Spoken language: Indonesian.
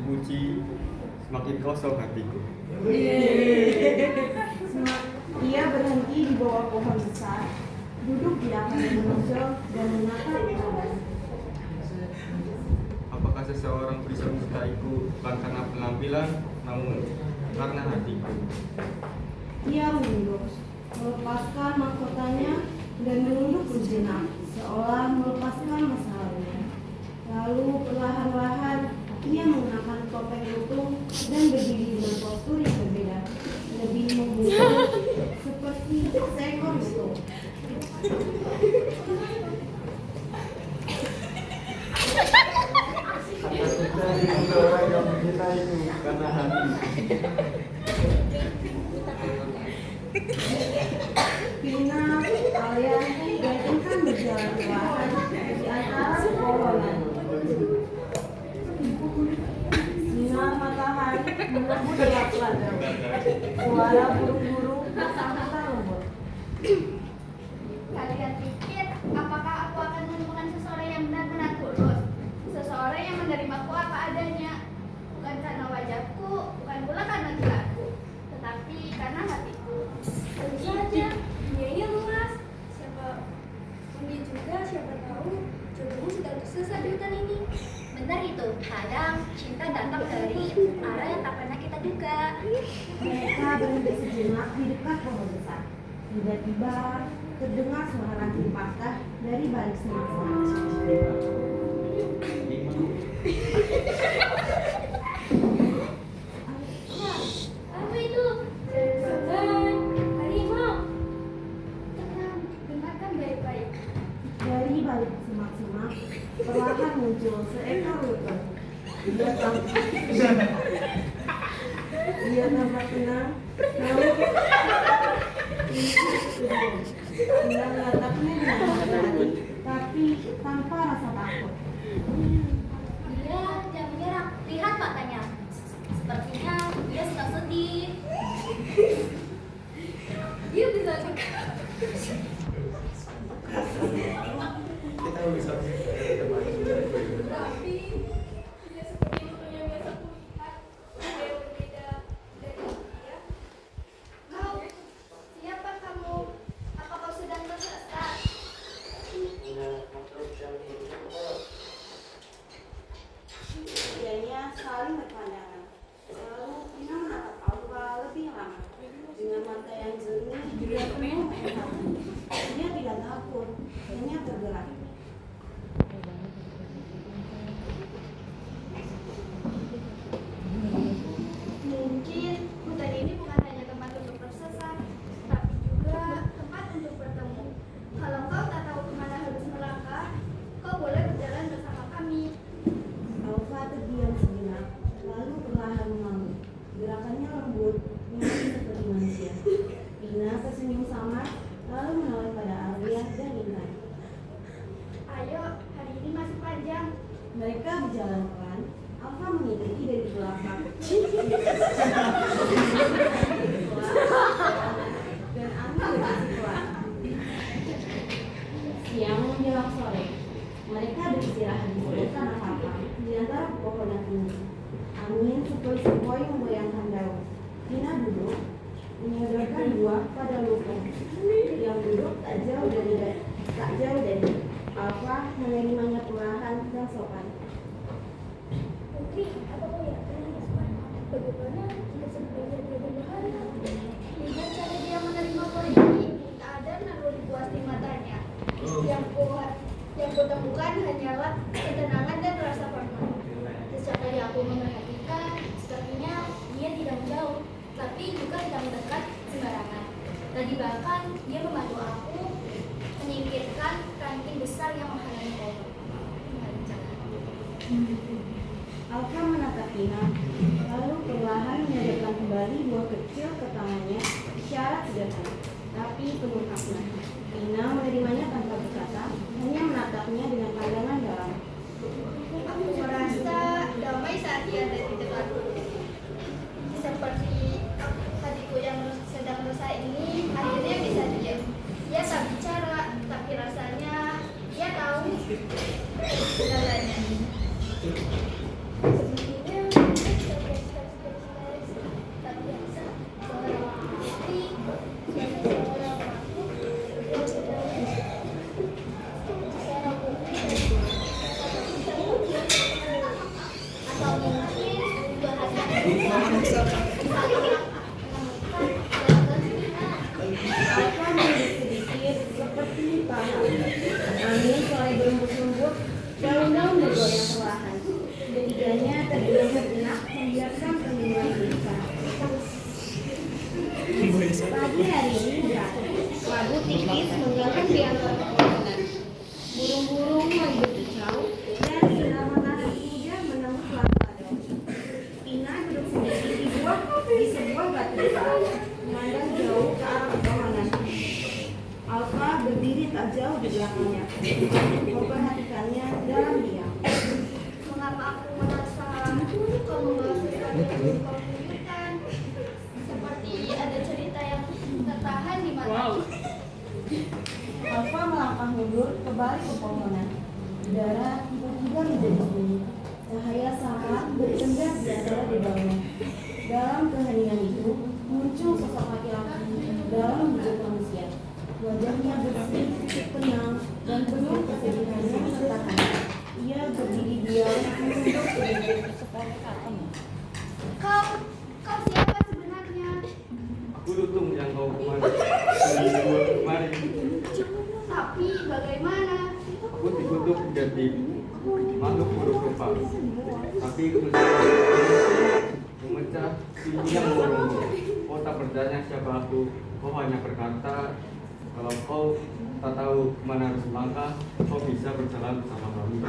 dipuji, semakin kosong hatiku. Ia berhenti di bawah pohon besar, duduk di akar menonjol dan menatap ke atas. Apakah seseorang bisa mencintaiku bukan karena penampilan, namun karena hatiku? Ia menunduk, melepaskan mahkotanya dan menunduk sejenak, seolah melepaskan masa lalunya. Lalu perlahan-lahan ia mengenakan topeng lutung dan berdiri dengan postur yang berbeda, lebih membungkuk seperti seekor lutung. Seseorang yang mencintaiku karena hati. Pina, Alian, dan Intan berjalan perlahan di antara pepohonan. Sinar matahari menembus gelap ladang. Suara burung-burung bersama lembut. Kalian pikir apakah aku akan menemukan seseorang yang benar-benar tulus? Seseorang yang menerimaku apa adanya, bukan karena wajahku, bukan pula karena gelarku, tetapi karena hatiku. Tentu saja, dunianya luas. Siapa tahu jodohmu sedang tersesat di hutan ini. Benar itu, kadang cinta datang dari arah yang tak pernah kita duga. Mereka berhenti sejenak di dekat pohon besar. Tiba-tiba terdengar suara ranting patah dari balik semak-semak. Apa itu? Setan, harimau. Tenang, dengarkan baik-baik. Dari balik semak-semak perlahan muncul seekor lutung. Dia tampak tenang, lalu dia menatapnya dengan hati-hati, tapi tanpa rasa takut. Dia tidak menyerang, lihat matanya. Sepertinya dia sedang sedih. Dia bisa Kita bisa tapi dia seperti lutung yang biasa kulihat. Ada yang berbeda dari dia. Kau, siapa kamu? Apa kau sedang tersesat? Keduanya saling berpandangan. Lalu Ina menatap Alfa lebih lama. Dengan mata yang jernih, dia penuh empati. Dia tidak takut, hanya tergerak. Mungkin hutan ini bukan hanya tempat untuk tersesat, tapi juga tempat untuk bertemu. Kalau kau tak tahu kemana harus melangkah, kau boleh berjalan bersama kami. Alfa terdiam sejenak, lalu perlahan mengangguk. Gerakannya lembut, mirip seperti manusia. Ina tersenyum samar, lalu menoleh pada Alia dan Intan. Ayo, hari ini masih panjang. Mereka berjalan pelan. Alfa mengikuti dari belakang. Dan angin berbisik pelan. Siang menjelang sore, mereka beristirahat di sebuah tanah lapang di antara pepohonan tinggi. Angin sepoi-sepoi memgoyangkan daun. Ina duduk, menyodorkan buah pada lutung. Yang duduk tak jauh dari Alfa menerimanya perlahan dan sopan. Putri, apa kau yakin bagaimana jika sebenarnya dia berbahaya? Lihat cara dia menerima ini, tak ada naluri puas di matanya. Yang kutemukan hanyalah ketenangan dan rasa hormat. Sejak kali aku memperhatikan, sepertinya dia tidak menjauh, tapi juga tidak mendekat sembarangan. Tadi bahkan dia membantu aku menyingkirkan ranting besar yang menghalangi jalan. Alfa menatap Ina, lalu perlahan menyodorkan kembali buah kecil ke tangannya, isyarat sederhana, tapi penuh makna. Ina menerimanya tanpa berkata, hanya menatapnya dengan pandangan dalam. Aku merasa damai saat dia ada di dekatku. Seperti hatiku yang sedang rusak ini akhirnya bisa diam. Dia tak bicara, tapi rasanya dia tahu segalanya. Sepertinya Alfa menunduk sedikit seperti paham. Angin sore berembus-embus, daun-daun bergoyang perlahan. Ketiganya terdiam sejenak membiarkan kebingungan gelisah. Pagi hari ini berakhir. Labu tipis menggantung di antara pepohonan. Burung-burung mulai berkicau dan sinar matahari muda menembus langkah daun. Ina duduk sendiri di sebuah batu besar, memandang jauh ke arah pepohonan. Alfa berdiri tak jauh di belakangnya, memperhatikannya dalam diam. Mengapa aku merasa kau membawa sesuatu yang kau tunjukkan? Seperti ada cerita yang tertahan di mataku. Alfa melangkah mundur ke balik pepohonan. Udara tiba-tiba menjadi sunyi. Cahaya sangat bercendak di antara dedaunan. Dalam keheningan itu muncul sosok laki-laki dalam wujud manusia. Wajahnya bersih, tenang, dan penuh kesedihan yang tertahan. Ia berdiri diam menunduk sedikit seperti kakinya. Kau siapa sebenarnya? Aku Lutung yang kau kemarin. Tapi bagaimana? Aku dikutuk jadi makhluk buruk rupa. Tapi memecah sini yang murung. Kau tak percaya siapa aku. Kau hanya berkata kalau kau tak tahu kemana harus melangkah, kau bisa berjalan bersama kami.